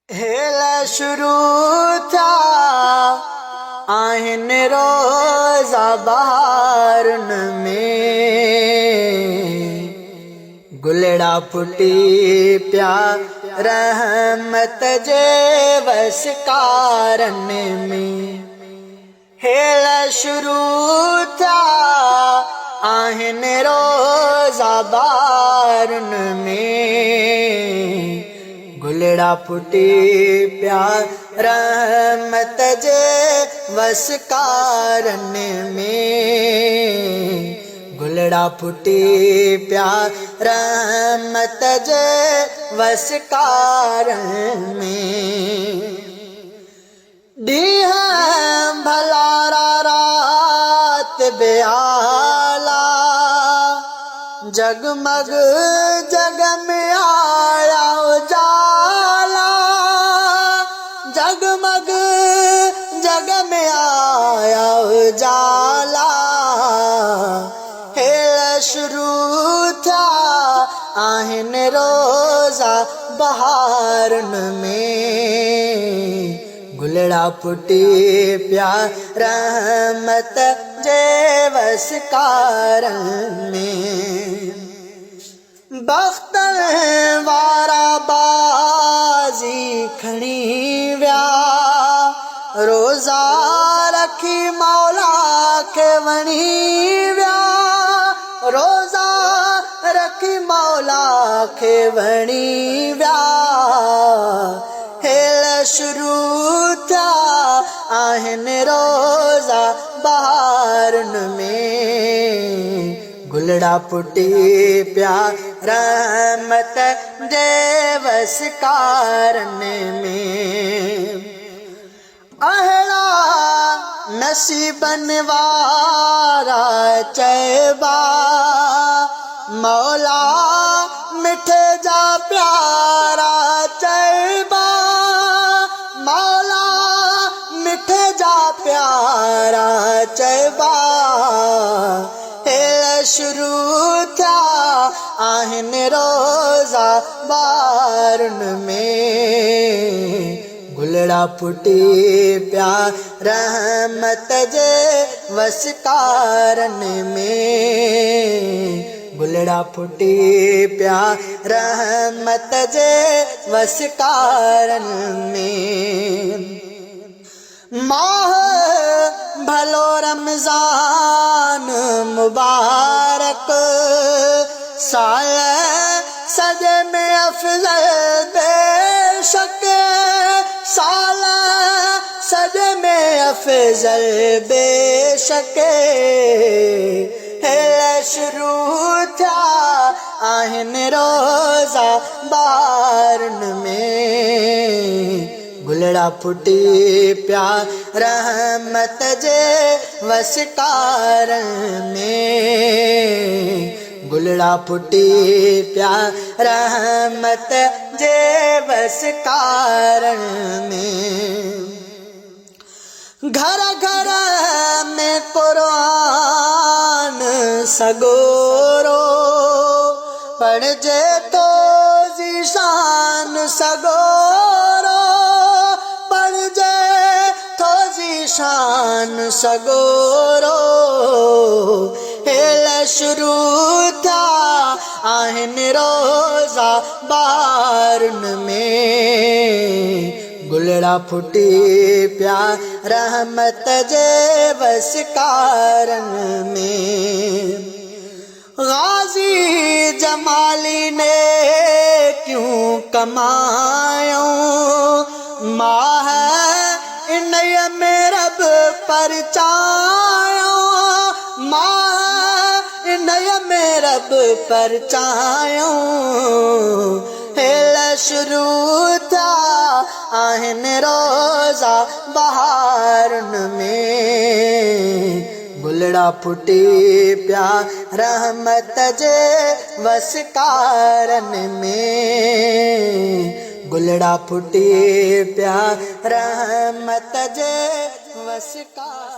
हेला शुरू था आहिन रोज़ा बहारुन में, गुलड़ा फुटी प्या रहमत जे वसकारन में। हेला शुरू था आहिन रोज़ा बहारुन में, गुलड़ा फुटी प्या रहमत जे वसकारन में, गुलड़ा फुटी प्या रहमत जे वसकारन में। डीह भलारा रात बेआला, जगमग जग में आया उजाला, जगमग जग में आया उजाला। हेला शुरू था आहिन रोज़ा बहारुन में, गुलड़ा फुटी प्या रहमत जे वसकारन में। बख्तर वारा बाजी खणी व्या, रोज़ा रखी मौला के वणी व्या, रोज़ा रखी मौला के वणी व्या। हेला शुरू था आहिन रोज़ा बहारुन में, गुलड़ा फुटी प्या रहमत जे वसकारन में। अहड़ा नसीबन वारा चैबा, मौला मिठे जा प्यारा चैबा, मौला मिठे जा प्यारा चैबा। हेला शुरू था आहिन रोज़ा बहारुन में, गुलड़ा फुटी प्या रहमत जे वसकारन में, गुलड़ा फुटी प्या रहमत जे वसकारन में। माह भलो रमज़ान मुबारक, साल सजे में अफजल बेशक, साल सजे में अफजल बेशक। हेला शुरू था आहिन रोज़ा बहारुन में, गुलड़ा फुटी प्या रहमत जे वसकारन में, गुलड़ा फुटी प्या रहमत जे वसकारन में। घर घर में कुरान सगोरो, पढ़जे तो ज़ीशान सगोरो, पढ़जे तो ज़ीशान सगोरो। हेला शुरू था आहिन रोज़ा बहारुन में, गुलड़ा फुटी प्या रहमत जे वसकारन में। गाजी जमाली ने क्यों कमायो, माह इन्हें में रब परचायो, माह इन्हें में रब परचायो। हेला शुरू था आहिन रोज़ा बहारुन में, गुलड़ा फुटी प्या रहमत जे वसकारन में, गुलड़ा फुटी प्या रहमत जे वसकारन।